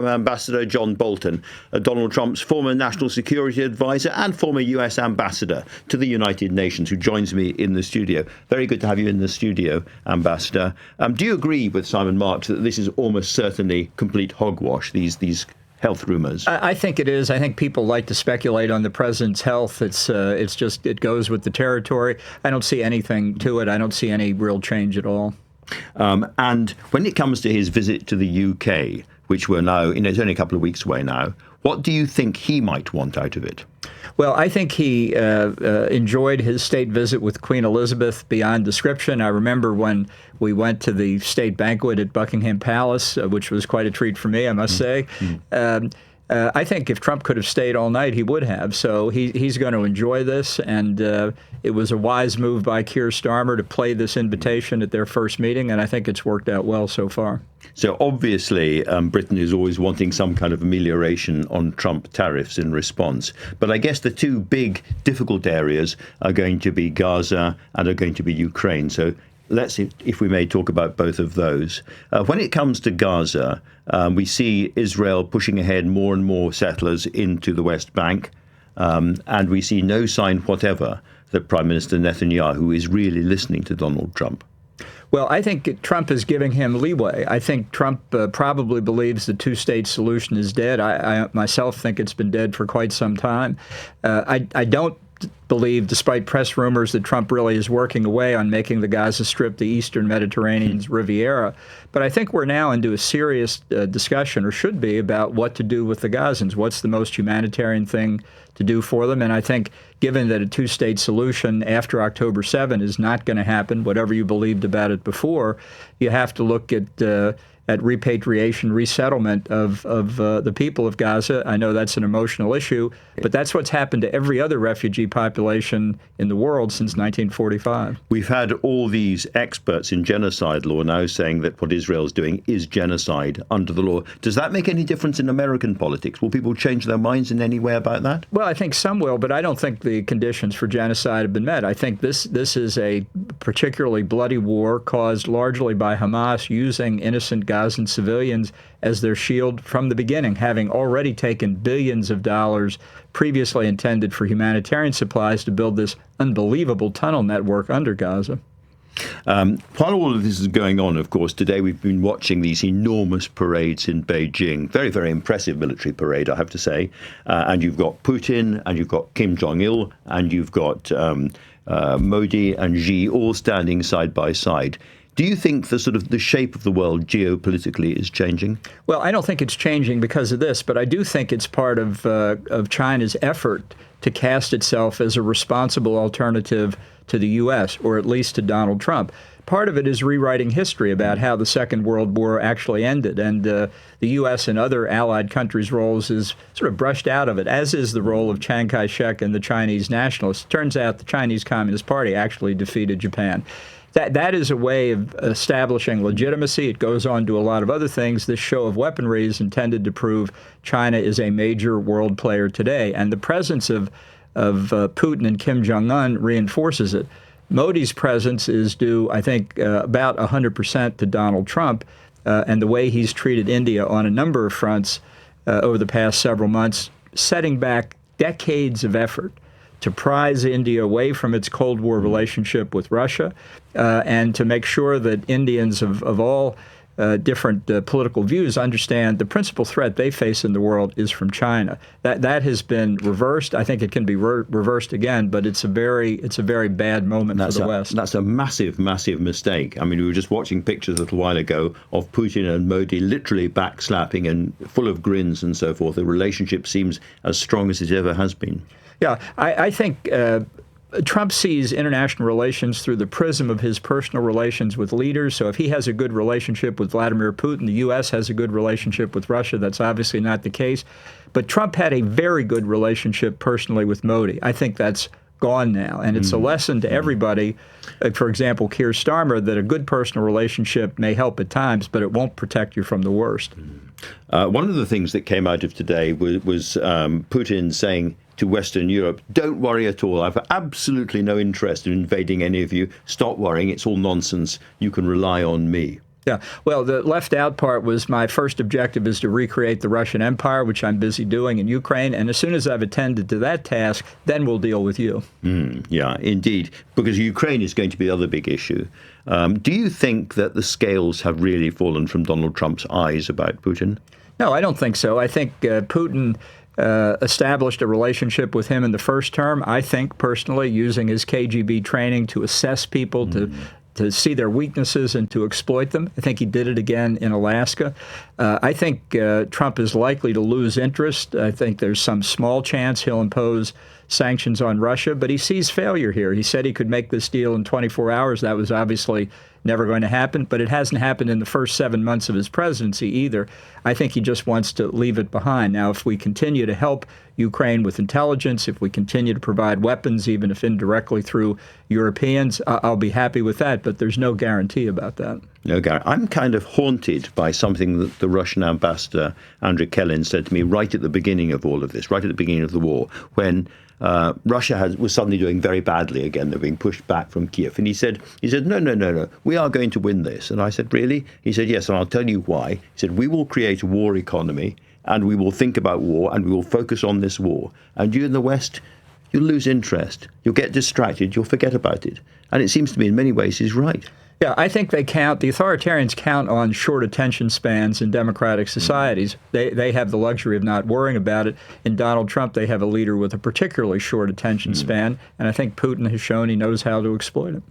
Ambassador John Bolton, Donald Trump's former national security advisor and former US ambassador to the United Nations, who joins me in the studio. Very good to have you in the studio, Ambassador. Do you agree with Simon Marks that this is almost certainly complete hogwash, these health rumours? I think it is. I think people like to speculate on the president's health. It's just, it goes with the territory. I don't see anything to it. I don't see any real change at all. And when it comes to his visit to the UK, which we're now, it's only a couple of weeks away now, what do you think he might want out of it? Well, I think he enjoyed his state visit with Queen Elizabeth beyond description. I remember when we went to the state banquet at Buckingham Palace, which was quite a treat for me, I must say. I think if Trump could have stayed all night, he would have. So he's going to enjoy this, and it was a wise move by Keir Starmer to play this invitation at their first meeting, and I think it's worked out well so far. So obviously, Britain is always wanting some kind of amelioration on Trump tariffs in response. But I guess the two big difficult areas are going to be Gaza and are going to be Ukraine. So let's, if we may, talk about both of those. When it comes to Gaza, we see Israel pushing ahead more and more settlers into the West Bank, and we see no sign whatever that Prime Minister Netanyahu is really listening to Donald Trump. Well, I think Trump is giving him leeway. I think Trump probably believes the two-state solution is dead. I myself think it's been dead for quite some time. I don't believe, despite press rumors, that Trump really is working away on making the Gaza Strip the Eastern Mediterranean's Riviera. But I think we're now into a serious discussion, or should be, about what to do with the Gazans. What's the most humanitarian thing to do for them? And I think, given that a two-state solution after October 7 is not going to happen, whatever you believed about it before, you have to look at repatriation, resettlement of the people of Gaza. I know that's an emotional issue, but that's what's happened to every other refugee population in the world since 1945. We've had all these experts in genocide law now saying that what Israel's doing is genocide under the law. Does that make any difference in American politics? Will people change their minds in any way about that? Well, I think some will, but I don't think the conditions for genocide have been met. I think this is a particularly bloody war caused largely by Hamas using innocent Gazan civilians as their shield from the beginning, having already taken billions of dollars previously intended for humanitarian supplies to build this unbelievable tunnel network under Gaza. While all of this is going on, of course, today we've been watching these enormous parades in Beijing. Very, very impressive military parade, I have to say. And you've got Putin, and you've got Kim Jong-il, and you've got Modi and Xi all standing side by side. Do you think the shape of the world geopolitically is changing? Well, I don't think it's changing because of this, but I do think it's part of China's effort to cast itself as a responsible alternative to the U.S., or at least to Donald Trump. Part of it is rewriting history about how the Second World War actually ended, and the U.S. and other allied countries' roles is sort of brushed out of it, as is the role of Chiang Kai-shek and the Chinese nationalists. It turns out the Chinese Communist Party actually defeated Japan. That is a way of establishing legitimacy. It goes on to a lot of other things. This show of weaponry is intended to prove China is a major world player today, and the presence of Putin and Kim Jong-un reinforces it. Modi's presence is due, I think, about 100% to Donald Trump, and the way he's treated India on a number of fronts over the past several months, setting back decades of effort to prize India away from its Cold War relationship with Russia, and to make sure that Indians of all different political views understand the principal threat they face in the world is from China. That has been reversed. I think it can be reversed again, but it's a very bad moment for the West. That's a massive, massive mistake. I mean, we were just watching pictures a little while ago of Putin and Modi literally backslapping and full of grins and so forth. The relationship seems as strong as it ever has been. Yeah, I think Trump sees international relations through the prism of his personal relations with leaders. So if he has a good relationship with Vladimir Putin, the U.S. has a good relationship with Russia. That's obviously not the case. But Trump had a very good relationship personally with Modi. I think that's gone now. And it's a lesson to everybody, for example, Keir Starmer, that a good personal relationship may help at times, but it won't protect you from the worst. One of the things that came out of today was Putin saying to Western Europe, don't worry at all. I've absolutely no interest in invading any of you. Stop worrying. It's all nonsense. You can rely on me. Yeah. Well, the left out part was my first objective is to recreate the Russian Empire, which I'm busy doing in Ukraine. And as soon as I've attended to that task, then we'll deal with you. Yeah, indeed, because Ukraine is going to be the other big issue. Do you think that the scales have really fallen from Donald Trump's eyes about Putin? No, I don't think so. I think Putin established a relationship with him in the first term, I think, personally, using his KGB training to assess people, to see their weaknesses and to exploit them. I think he did it again in Alaska. I think Trump is likely to lose interest. I think there's some small chance he'll impose sanctions on Russia, but he sees failure here. He said he could make this deal in 24 hours. That was obviously never going to happen, but it hasn't happened in the first 7 months of his presidency either. I think he just wants to leave it behind. Now, if we continue to help Ukraine with intelligence, if we continue to provide weapons, even if indirectly through Europeans, I'll be happy with that, but there's no guarantee about that. No, Gary, I'm kind of haunted by something that the Russian ambassador, Andrew Marr, said to me right at the beginning of all of this, right at the beginning of the war, when Russia was suddenly doing very badly again. They're being pushed back from Kiev. And he said, no, we are going to win this. And I said, really? He said, yes, and I'll tell you why. He said, we will create a war economy, and we will think about war, and we will focus on this war. And you in the West, you'll lose interest. You'll get distracted. You'll forget about it. And it seems to me in many ways he's right. Yeah, I think the authoritarians count on short attention spans in democratic societies. They have the luxury of not worrying about it. In Donald Trump, they have a leader with a particularly short attention span, and I think Putin has shown he knows how to exploit it.